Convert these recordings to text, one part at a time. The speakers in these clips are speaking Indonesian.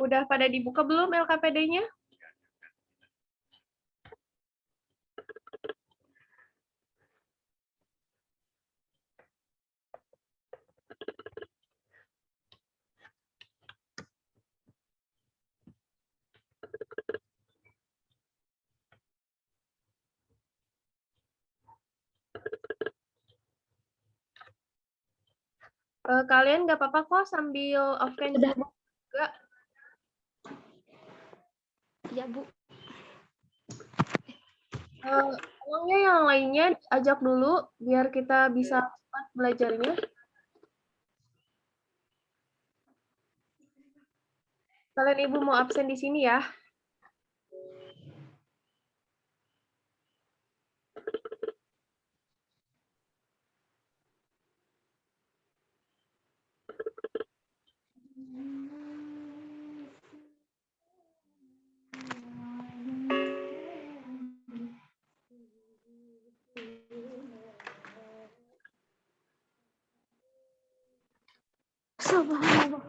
Udah pada dibuka belum LKPD-nya? Kalian nggak apa-apa kok sambil offline Udah, Bu. juga. Ya, Bu. Tolongnya yang lainnya ajak dulu biar kita bisa cepat belajarnya. Kalian Ibu mau absen di sini ya. Subhanallah.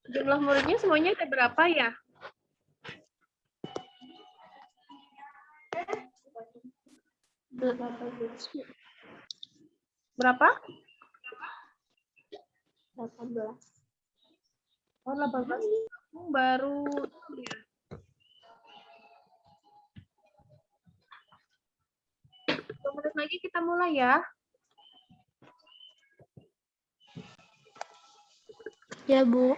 Jumlah muridnya semuanya ada berapa ya? Berapa? 18. Oh, 18. Baru ya. 2 menit lagi kita mulai ya. Ya, Bu.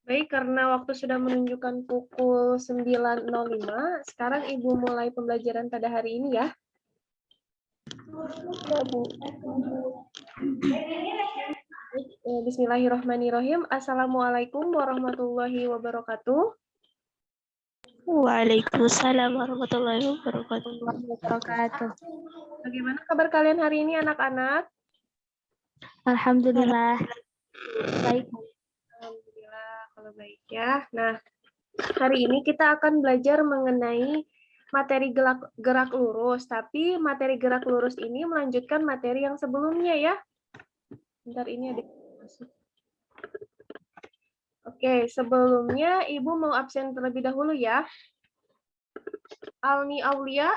Baik, karena waktu sudah menunjukkan pukul 9.05, sekarang Ibu mulai pembelajaran pada hari ini ya. Ya, Bu. Bismillahirrahmanirrahim. Assalamualaikum warahmatullahi wabarakatuh. Waalaikumsalam warahmatullahi wabarakatuh. Bagaimana kabar kalian hari ini anak-anak? Alhamdulillah. Baik. Alhamdulillah kalau baik ya. Nah, hari ini kita akan belajar mengenai materi gerak lurus, tapi materi gerak lurus ini melanjutkan materi yang sebelumnya ya. Bentar, ini ada yang masuk. Oke, sebelumnya Ibu mau absen terlebih dahulu ya. Alni Aulia.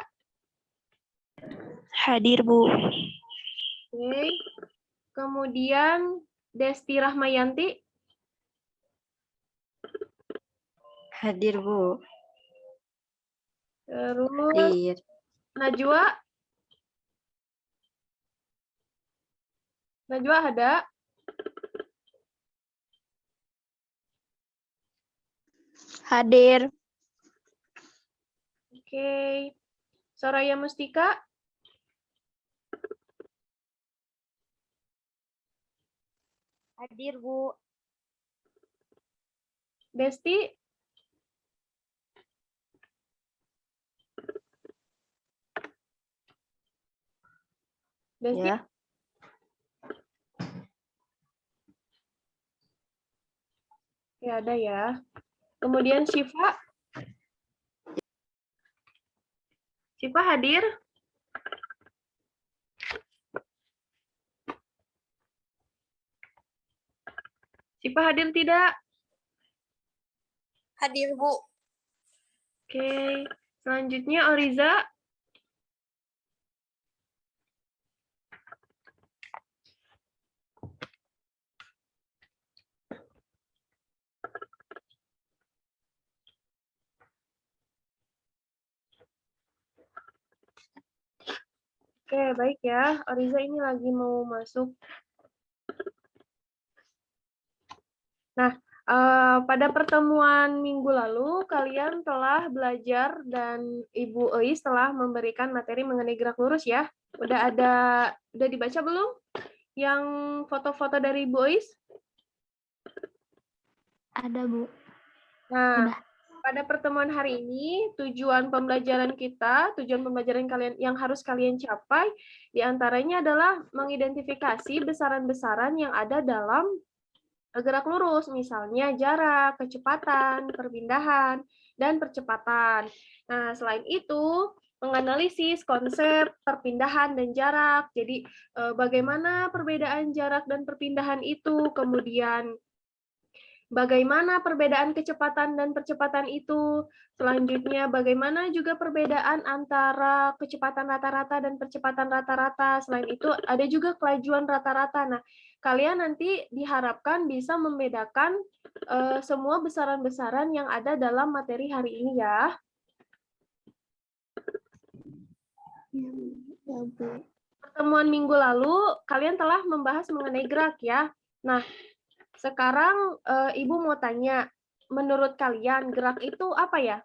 Hadir, Bu. Oke. Kemudian Desti Rahmayanti. Hadir, Bu. Terus Hadir. Najwa. Najwa ada? Hadir. Oke. Soraya Mustika. Hadir, Bu. Desti. Desti. Ya. Ya, ada ya. Kemudian Syifa. Syifa hadir? Syifa hadir tidak? Hadir, Bu. Oke. Selanjutnya Oriza. Oke, baik ya. Oriza ini lagi mau masuk. Nah, pada pertemuan minggu lalu, kalian telah belajar dan Ibu Eis telah memberikan materi mengenai gerak lurus ya. Udah dibaca belum? Yang foto-foto dari Ibu Eis? Ada, Bu. Nah, Udah. pada pertemuan hari ini, tujuan pembelajaran kalian yang harus kalian capai, diantaranya adalah mengidentifikasi besaran-besaran yang ada dalam gerak lurus, misalnya jarak, kecepatan, perpindahan, dan percepatan. Nah, selain itu, menganalisis konsep perpindahan dan jarak. Jadi, bagaimana perbedaan jarak dan perpindahan itu, kemudian bagaimana perbedaan kecepatan dan percepatan itu? Selanjutnya, bagaimana juga perbedaan antara kecepatan rata-rata dan percepatan rata-rata? Selain itu, ada juga kelajuan rata-rata. Nah, kalian nanti diharapkan bisa membedakan semua besaran-besaran yang ada dalam materi hari ini ya. Ya, Bu. Pertemuan minggu lalu, kalian telah membahas mengenai gerak ya. Nah, sekarang Ibu mau tanya, menurut kalian gerak itu apa ya?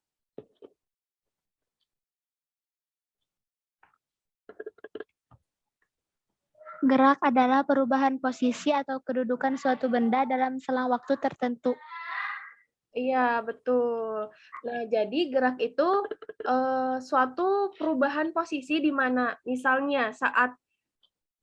Gerak adalah perubahan posisi atau kedudukan suatu benda dalam selang waktu tertentu. Iya, betul. Nah, jadi gerak itu suatu perubahan posisi di mana misalnya saat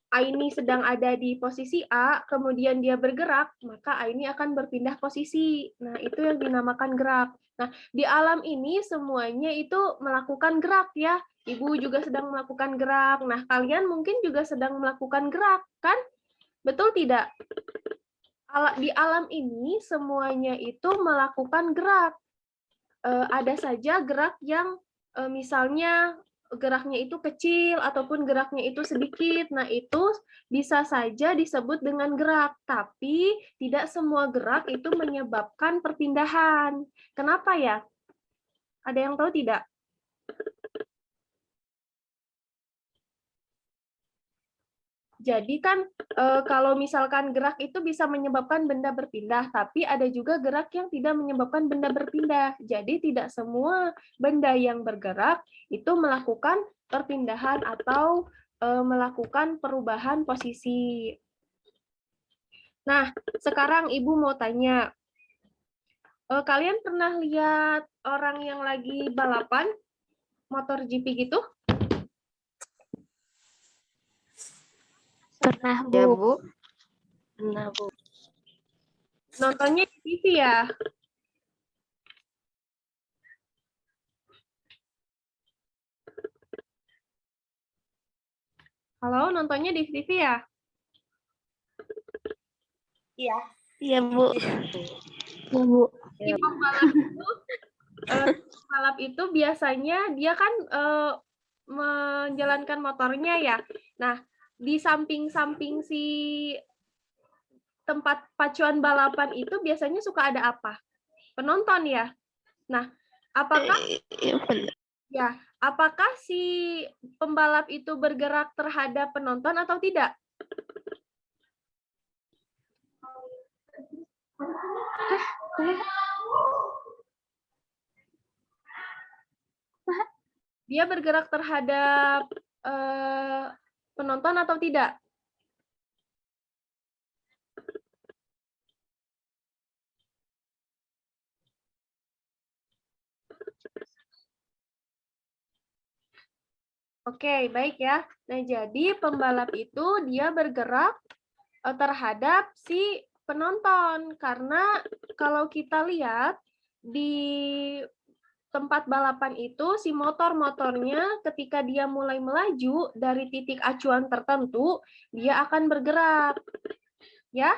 Aini sedang ada di posisi A, kemudian dia bergerak, maka Aini akan berpindah posisi. Nah, itu yang dinamakan gerak. Nah, di alam ini semuanya itu melakukan gerak ya. Ibu juga sedang melakukan gerak. Nah, kalian mungkin juga sedang melakukan gerak, kan? Betul tidak? Di alam ini semuanya itu melakukan gerak. Ada saja gerak yang misalnya geraknya itu kecil ataupun geraknya itu sedikit. Nah, itu bisa saja disebut dengan gerak, tapi tidak semua gerak itu menyebabkan perpindahan. Kenapa ya? Ada yang tahu tidak? Jadi kan kalau misalkan gerak itu bisa menyebabkan benda berpindah, tapi ada juga gerak yang tidak menyebabkan benda berpindah. Jadi tidak semua benda yang bergerak itu melakukan perpindahan atau melakukan perubahan posisi. Nah, sekarang Ibu mau tanya, kalian pernah lihat orang yang lagi balapan motor GP gitu? Pernah, Ya, Bu. Bu. Pernah, Bu. Nontonnya di TV ya? Halo, nontonnya di TV ya? Iya. Iya, Bu. Iya, Bu. Di pembalap itu biasanya dia kan menjalankan motornya ya. Nah, di samping-samping si tempat pacuan balapan itu biasanya suka ada apa? Penonton ya. Nah, apakah apakah si pembalap itu bergerak terhadap penonton atau tidak? Dia bergerak terhadap penonton atau tidak? Oke, baik ya. Nah, jadi pembalap itu dia bergerak terhadap si penonton. Karena kalau kita lihat di tempat balapan itu, si motor-motornya ketika dia mulai melaju dari titik acuan tertentu, dia akan bergerak. Ya?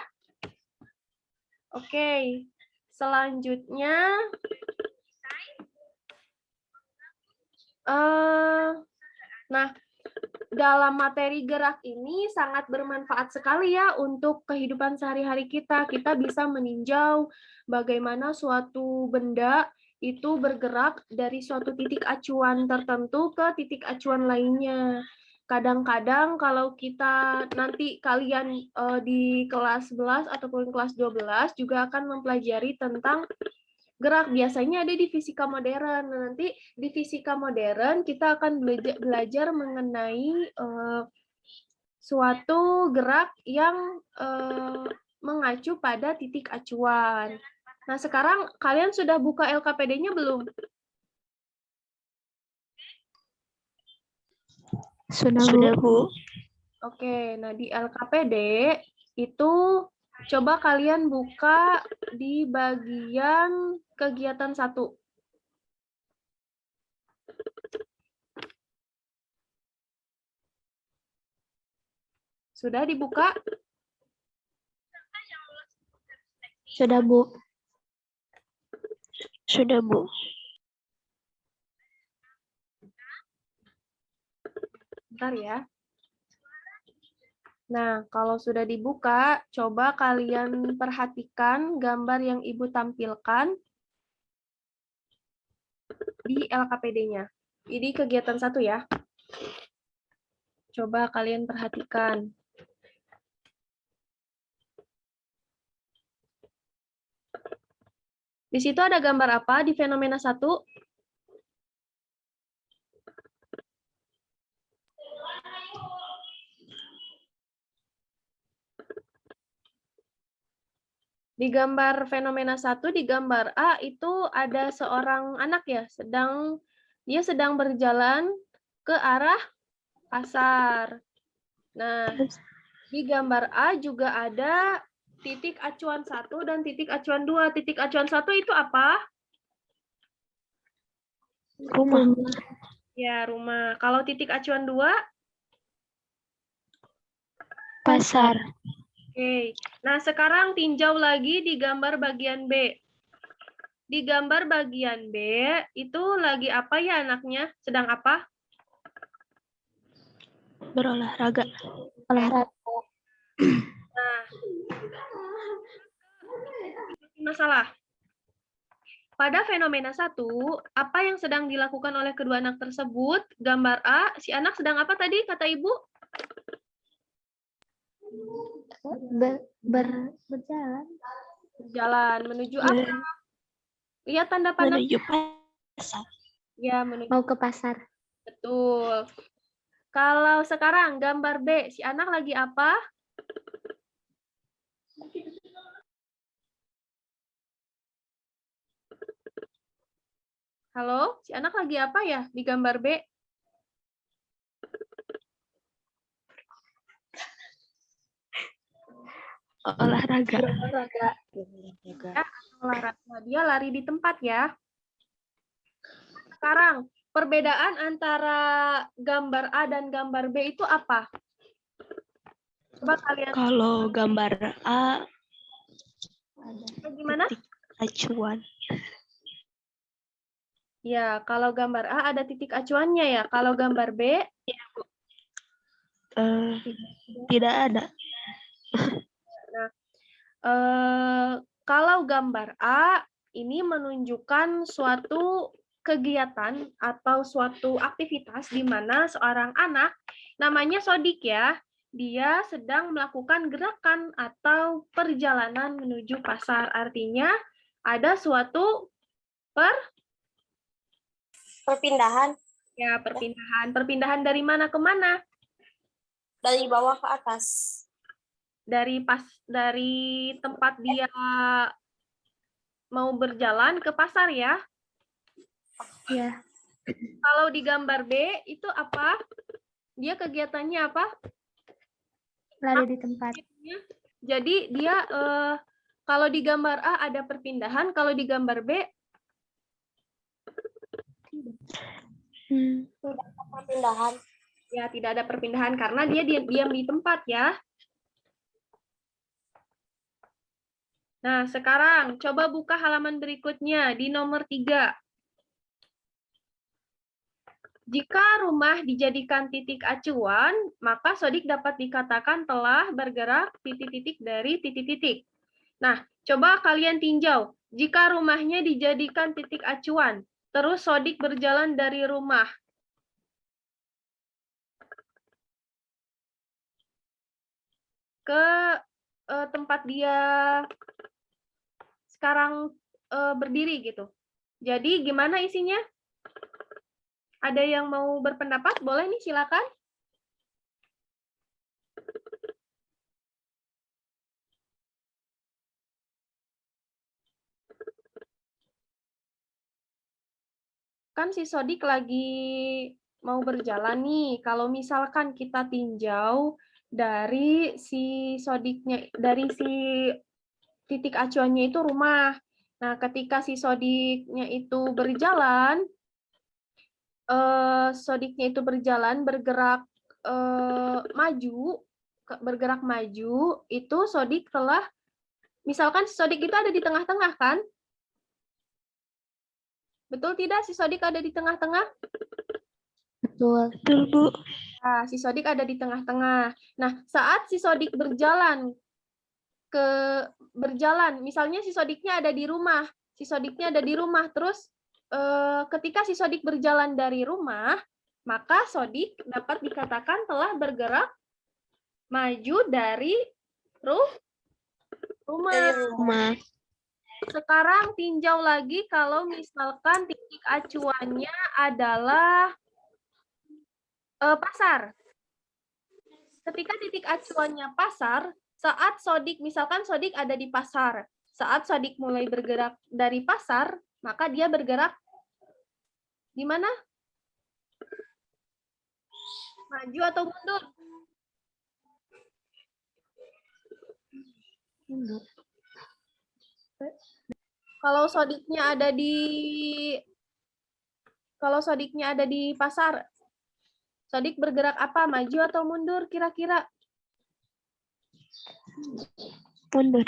Oke. Selanjutnya, nah, dalam materi gerak ini sangat bermanfaat sekali ya untuk kehidupan sehari-hari kita. Kita bisa meninjau bagaimana suatu benda itu bergerak dari suatu titik acuan tertentu ke titik acuan lainnya. Kadang-kadang kalau kita nanti kalian di kelas 11 ataupun kelas 12 juga akan mempelajari tentang gerak, biasanya ada di fisika modern. Nanti di fisika modern kita akan belajar mengenai suatu gerak yang mengacu pada titik acuan. Nah, sekarang kalian sudah buka LKPD-nya belum? Sudah, Bu. Oke, nah di LKPD itu coba kalian buka di bagian kegiatan 1. Sudah dibuka? Sudah, Bu. Sudah, Bu. Bentar ya. Nah, kalau sudah dibuka, coba kalian perhatikan gambar yang Ibu tampilkan di LKPD-nya. Ini kegiatan 1 ya. Coba kalian perhatikan. Di situ ada gambar apa di fenomena 1? Di gambar fenomena 1, di gambar A itu ada seorang anak ya, dia sedang berjalan ke arah pasar. Nah, di gambar A juga ada titik acuan 1 dan titik acuan 2. Titik acuan 1 itu apa? Rumah. Ya, rumah. Kalau titik acuan 2? Pasar. Oke. Nah, sekarang tinjau lagi di gambar bagian B. Di gambar bagian B, itu lagi apa ya anaknya? Sedang apa? Berolahraga. Olahraga. Nah, masalah. Pada fenomena 1, apa yang sedang dilakukan oleh kedua anak tersebut? Gambar A, si anak sedang apa tadi kata Ibu? Berjalan. Berjalan menuju apa? Lihat tanda panah. Menuju pasar. Ya, menuju. Mau ke pasar. Betul. Kalau sekarang gambar B, si anak lagi apa? Halo, si anak lagi apa ya di gambar B? Olahraga. Ya, olahraga. Dia lari di tempat ya. Sekarang, perbedaan antara gambar A dan gambar B itu apa? Coba kalian Kalau gambar A gimana? titik acuan. Ya, kalau gambar A ada titik acuannya ya. Kalau gambar B, Tidak ada. kalau gambar A ini menunjukkan suatu kegiatan atau suatu aktivitas di mana seorang anak, namanya Sodik ya, dia sedang melakukan gerakan atau perjalanan menuju pasar. Artinya ada suatu Perpindahan perpindahan. Perpindahan dari mana ke mana? dari bawah ke atas. Dari tempat dia mau berjalan ke pasar ya. Ya. Kalau di gambar B itu apa? Dia kegiatannya apa? Lari di tempat. Jadi dia kalau di gambar A ada perpindahan, kalau di gambar B Perpindahan. ya tidak ada perpindahan karena dia diam di tempat ya. Nah, sekarang coba buka halaman berikutnya di nomor 3. Jika rumah dijadikan titik acuan, maka Sodik dapat dikatakan telah bergerak titik-titik dari titik-titik. Nah, coba kalian tinjau. Jika rumahnya dijadikan titik acuan, terus Sodik berjalan dari rumah. Ke tempat dia sekarang berdiri gitu. Jadi gimana isinya? Ada yang mau berpendapat? Boleh nih, silakan. Kan si Sodik lagi mau berjalan nih. Kalau misalkan kita tinjau dari si Sodiknya, dari si titik acuannya itu rumah. Nah, ketika si Sodiknya itu berjalan, bergerak maju, itu Sodik telah, misalkan si Sodik itu ada di tengah-tengah kan? Betul tidak si Sodik ada di tengah-tengah? Betul. Betul, Bu. Nah, si Sodik ada di tengah-tengah. Nah, saat si Sodik berjalan, misalnya si Sodiknya ada di rumah, terus ketika si Sodik berjalan dari rumah, maka Sodik dapat dikatakan telah bergerak maju dari rumah. Sekarang tinjau lagi kalau misalkan titik acuannya adalah pasar. Ketika titik acuannya pasar, saat Sodik, misalkan Sodik ada di pasar, saat Sodik mulai bergerak dari pasar, maka dia bergerak di mana? Maju atau mundur? Mundur. Kalau Sodiknya ada di pasar, Sodik bergerak apa? Maju atau mundur kira-kira? Mundur.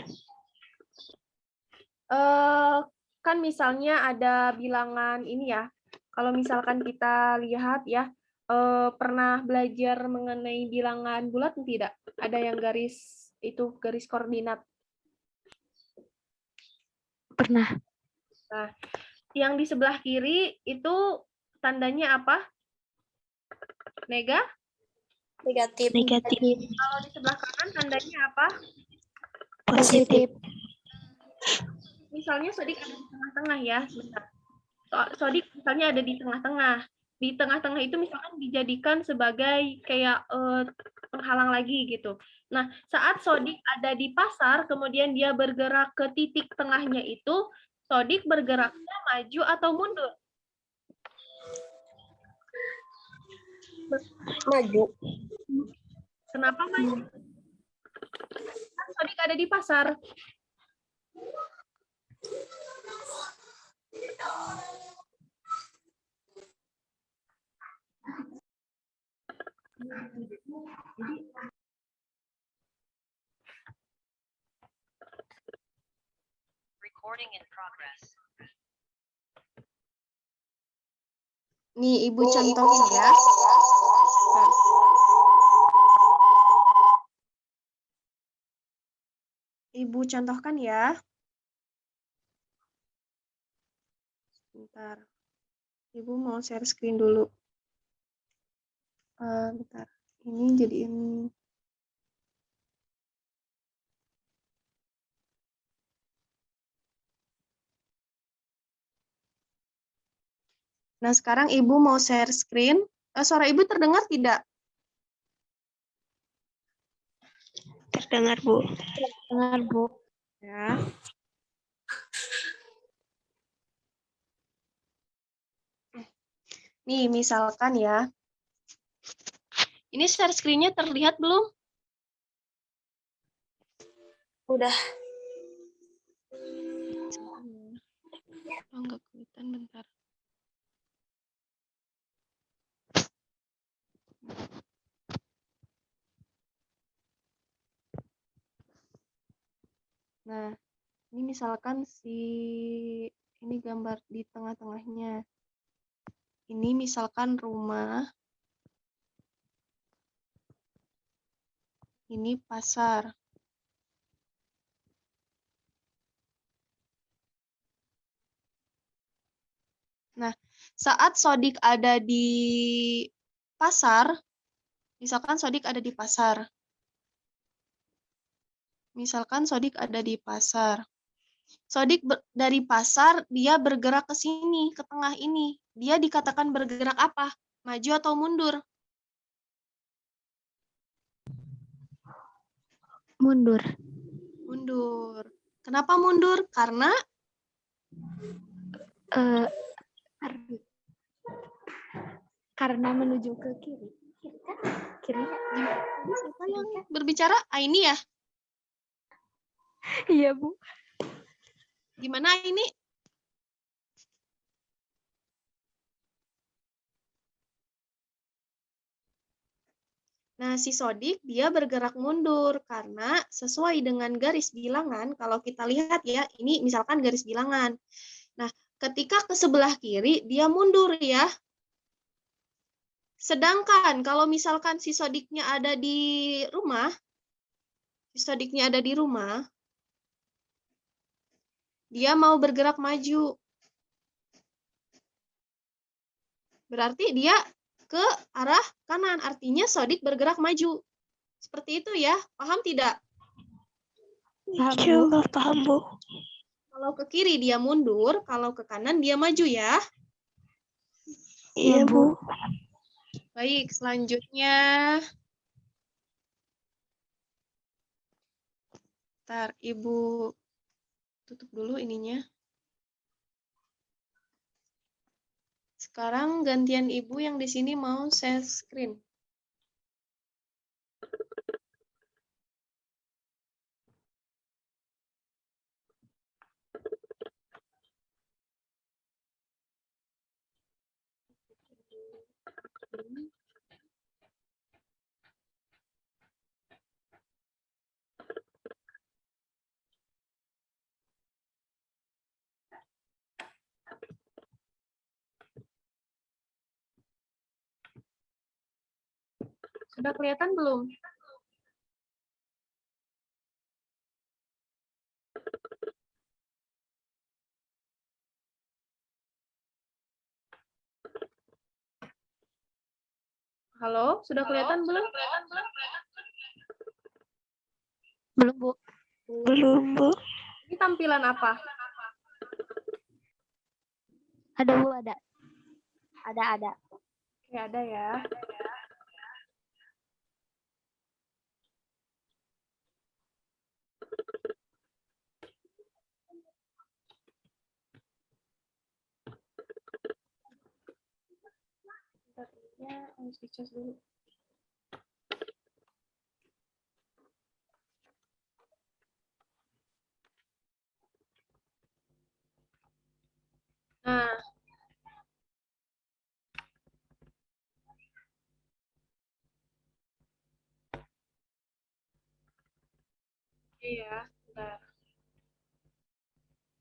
Kan misalnya ada bilangan ini ya. Kalau misalkan kita lihat ya, pernah belajar mengenai bilangan bulat tidak? Ada yang garis koordinat. Pernah. Nah, yang di sebelah kiri itu tandanya apa? Negatif. Negatif. Kalau di sebelah kanan tandanya apa? Positif. Misalnya Sodik ada di tengah-tengah ya. Sebentar. Sodik misalnya ada di tengah-tengah. Di tengah-tengah itu misalkan dijadikan sebagai kayak penghalang lagi gitu. Nah, saat Sodik ada di pasar, kemudian dia bergerak ke titik tengahnya itu, Sodik bergeraknya maju atau mundur? Maju. Kenapa maju? Kan Sodik ada di pasar. Recording in progress. Nih, Ibu contohin ya. Ibu contohkan ya. Bentar. Ibu mau share screen dulu. Bentar. Ini jadiin. Nah, sekarang Ibu mau share screen. Suara Ibu terdengar tidak? Terdengar, Bu. Dengar, Bu. Ya. Nih, misalkan ya. Ini share screen-nya terlihat belum? Udah. Oh, enggak kelihatan, bentar. Nah, ini misalkan ini gambar di tengah-tengahnya. Ini misalkan rumah. Ini pasar. Nah, saat Sodik ada di pasar, misalkan Sodik ada di pasar. Misalkan Sodik ada di pasar. Sodik dari pasar, dia bergerak ke sini, ke tengah ini. Dia dikatakan bergerak apa? Maju atau mundur? Mundur. Mundur. Kenapa mundur? Karena Eh, karena menuju ke kiri. Kiri kan? siapa yang berbicara? Aini ya? Iya, Bu. Gimana ini? Nah, si Sodik dia bergerak mundur karena sesuai dengan garis bilangan, kalau kita lihat ya, ini misalkan garis bilangan. Nah, ketika ke sebelah kiri, dia mundur ya. Sedangkan kalau misalkan si Sodiknya ada di rumah, dia mau bergerak maju. Berarti dia ke arah kanan, artinya Sodik bergerak maju. Seperti itu ya, paham tidak? Insya Allah paham, Bu. Kalau ke kiri dia mundur, kalau ke kanan dia maju ya. Iya, Bu. Baik, selanjutnya. Ntar, Ibu tutup dulu ininya. Sekarang gantian Ibu yang di sini mau share screen. Sudah kelihatan belum? Halo, sudah kelihatan belum? Belum, Bu. Belum, Bu. Ini tampilan apa? Ada, Bu, ada. Ada. Oke, ada ya. Bentar, harus dicas dulu. Nah, iya, bentar.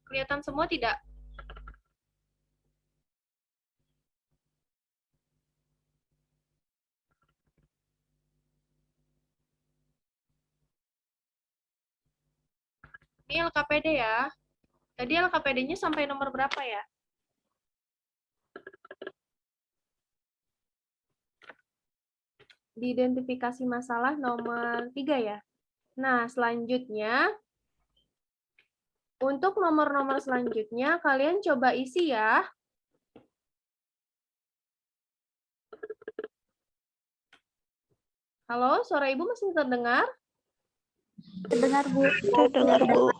Kelihatan semua tidak? Ini LKPD ya. Tadi LKPD-nya sampai nomor berapa ya? Diidentifikasi masalah nomor 3 ya. Nah, selanjutnya, untuk nomor-nomor selanjutnya, kalian coba isi ya. Halo, suara Ibu masih terdengar? Terdengar, Bu. Terdengar, Bu.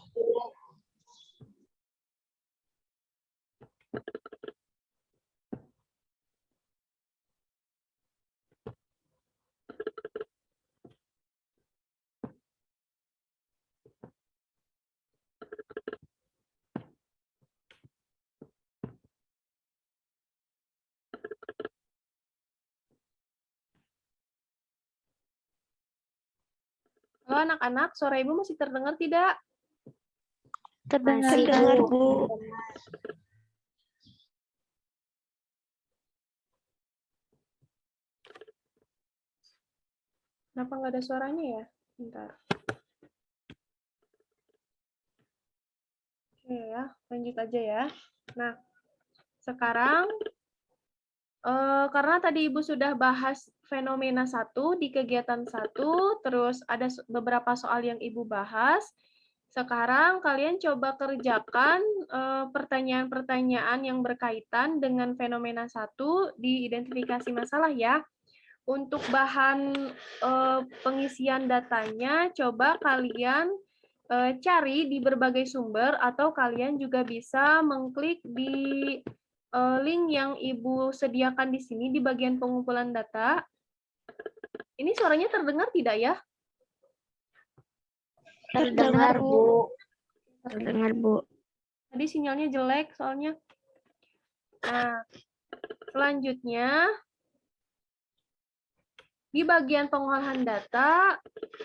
Halo anak-anak, suara Ibu masih terdengar tidak? Terdengar, Terdengar, Bu. Bu. Kenapa nggak ada suaranya ya? Bentar. Oke ya, lanjut aja ya. Nah, sekarang karena tadi Ibu sudah bahas fenomena 1 di kegiatan 1, terus ada beberapa soal yang Ibu bahas. Sekarang kalian coba kerjakan pertanyaan-pertanyaan yang berkaitan dengan fenomena 1 di identifikasi masalah ya. Untuk bahan pengisian datanya, coba kalian cari di berbagai sumber atau kalian juga bisa mengklik di link yang Ibu sediakan di sini di bagian pengumpulan data. Ini suaranya terdengar tidak ya? Terdengar, Bu. Terdengar, Bu. Tadi sinyalnya jelek soalnya. Nah, selanjutnya di bagian pengolahan data,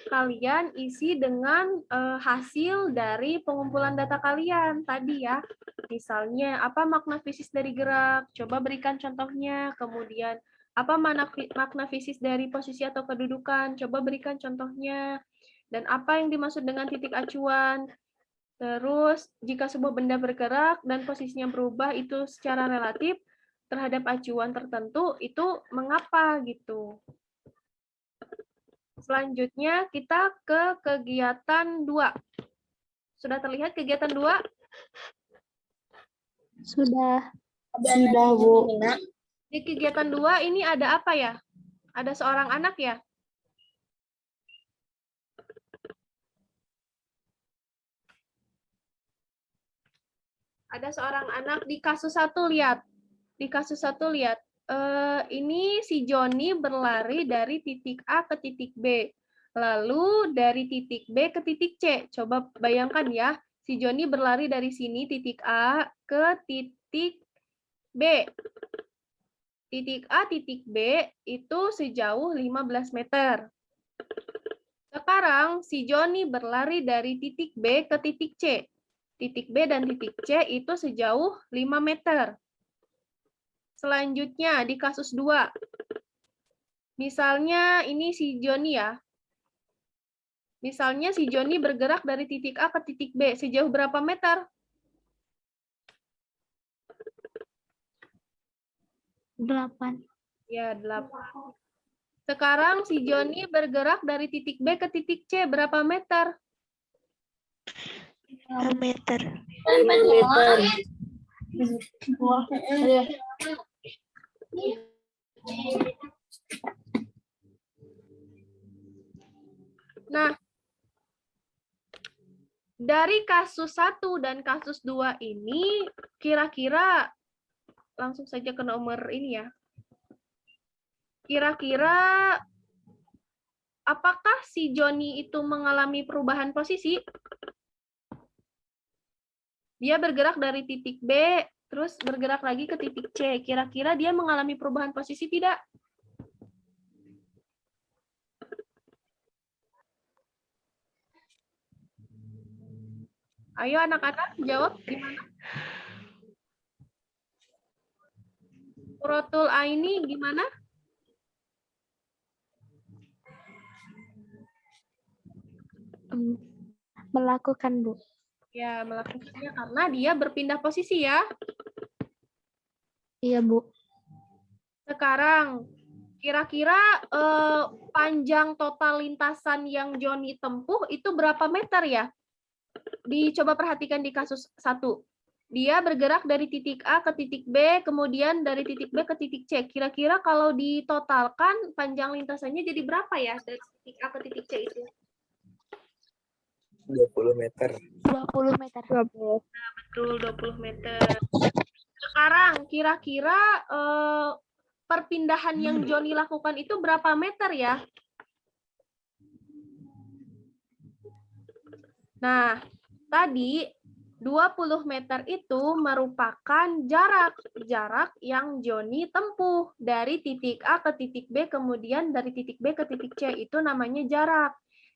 kalian isi dengan hasil dari pengumpulan data kalian tadi ya. Misalnya, apa makna fisis dari gerak? Coba berikan contohnya. Kemudian, apa makna fisis dari posisi atau kedudukan? Coba berikan contohnya. Dan apa yang dimaksud dengan titik acuan? Terus, jika sebuah benda bergerak dan posisinya berubah itu secara relatif terhadap acuan tertentu, itu mengapa gitu. Selanjutnya kita ke kegiatan 2. Sudah terlihat kegiatan 2? Sudah. Sudah, Bu. Di kegiatan 2 ini ada apa ya? Ada seorang anak ya? Ada seorang anak di kasus 1 lihat. Di kasus 1 lihat. Ini si Joni berlari dari titik A ke titik B. Lalu dari titik B ke titik C. Coba bayangkan ya. Si Joni berlari dari sini titik A ke titik B. Titik A, titik B itu sejauh 15 meter. Sekarang si Joni berlari dari titik B ke titik C. Titik B dan titik C itu sejauh 5 meter. Selanjutnya di kasus 2. Misalnya ini si Joni ya. Misalnya si Joni bergerak dari titik A ke titik B. Sejauh berapa meter? 8. Ya, 8. Sekarang si Joni bergerak dari titik B ke titik C berapa meter? 5 meter. 5 meter. Nah, dari kasus 1 dan kasus 2 ini kira-kira langsung saja ke nomor ini ya. Kira-kira apakah si Joni itu mengalami perubahan posisi? Dia bergerak dari titik B, terus bergerak lagi ke titik C. Kira-kira dia mengalami perubahan posisi tidak? Ayo anak-anak jawab gimana? Protul Aini gimana? Melakukan, Bu. Ya, melakukannya karena dia berpindah posisi ya. Iya, Bu. Sekarang, kira-kira panjang total lintasan yang Joni tempuh itu berapa meter ya? Dicoba perhatikan di kasus 1. Dia bergerak dari titik A ke titik B, kemudian dari titik B ke titik C. Kira-kira kalau ditotalkan panjang lintasannya jadi berapa ya dari titik A ke titik C itu? 20 meter. 20 meter. Betul, 20 meter. Sekarang, kira-kira perpindahan yang Joni lakukan itu berapa meter ya? Nah, tadi 20 meter itu merupakan jarak yang Joni tempuh dari titik A ke titik B, kemudian dari titik B ke titik C, itu namanya jarak.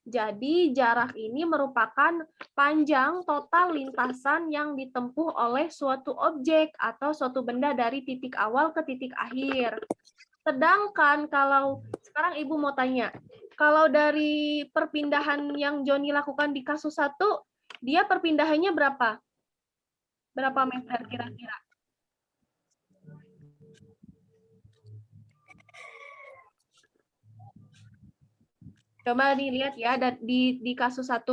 Jadi jarak ini merupakan panjang total lintasan yang ditempuh oleh suatu objek atau suatu benda dari titik awal ke titik akhir. Sedangkan kalau sekarang Ibu mau tanya, kalau dari perpindahan yang Joni lakukan di kasus 1, dia perpindahannya berapa? Berapa meter kira-kira? Coba dilihat ya, di kasus 1.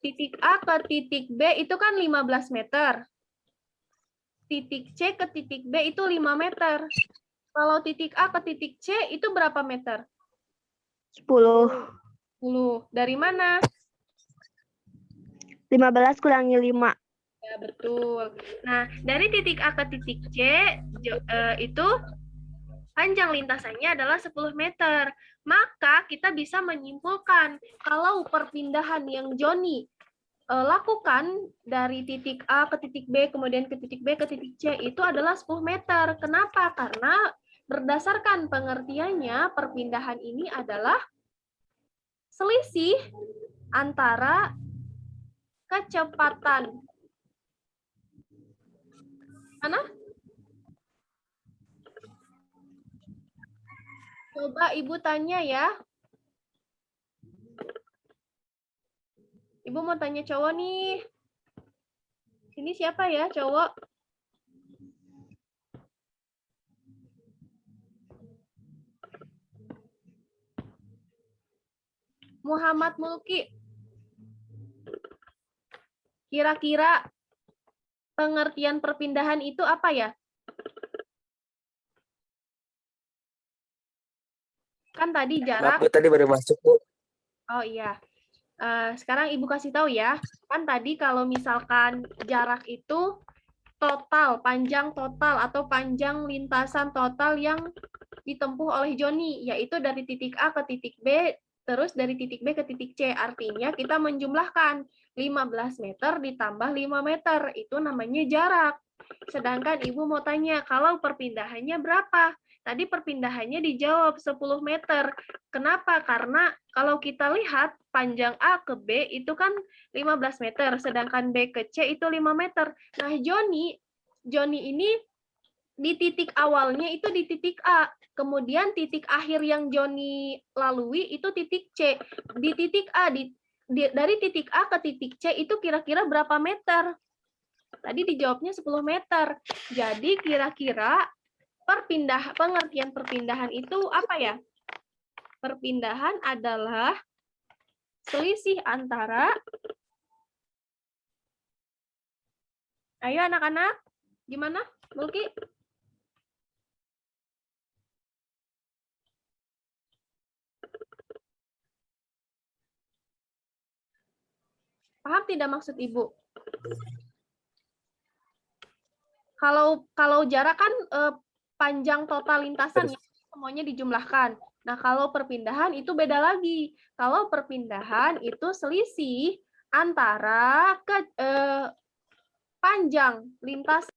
Titik A ke titik B itu kan 15 meter. Titik C ke titik B itu 5 meter. Kalau titik A ke titik C itu berapa meter? 10. 10. Dari mana? 15 kurangi 5. Ya, betul. Nah, dari titik A ke titik C itu panjang lintasannya adalah 10 meter. Maka kita bisa menyimpulkan kalau perpindahan yang Joni lakukan dari titik A ke titik B, kemudian ke titik B ke titik C itu adalah 10 meter. Kenapa? Karena berdasarkan pengertiannya, perpindahan ini adalah selisih antara kecepatan. Mana? Coba Ibu tanya ya. Ibu mau tanya cowok nih. Sini siapa ya cowok? Muhammad Mulki. Kira-kira pengertian perpindahan itu apa ya? Kan tadi jarak. Maaf, Bu, tadi baru masuk, Bu. Oh iya. Sekarang Ibu kasih tahu ya. Kan tadi kalau misalkan jarak itu total, panjang total atau panjang lintasan total yang ditempuh oleh Joni, yaitu dari titik A ke titik B, terus dari titik B ke titik C. Artinya kita menjumlahkan 15 meter ditambah 5 meter. Itu namanya jarak. Sedangkan Ibu mau tanya, kalau perpindahannya berapa? Tadi perpindahannya dijawab 10 meter. Kenapa? Karena kalau kita lihat panjang A ke B itu kan 15 meter, sedangkan B ke C itu 5 meter. Nah, Joni ini di titik awalnya itu di titik A, kemudian titik akhir yang Joni lalui itu titik C. Di titik A, dari titik A ke titik C itu kira-kira berapa meter? Tadi dijawabnya 10 meter. Jadi kira-kira pengertian perpindahan itu apa ya? Perpindahan adalah selisih antara, ayo anak-anak, gimana, Mulki? Paham tidak maksud Ibu? Kalau jarak kan panjang total lintasan ya, semuanya dijumlahkan. Nah, kalau perpindahan itu beda lagi. Kalau perpindahan itu selisih antara panjang lintasan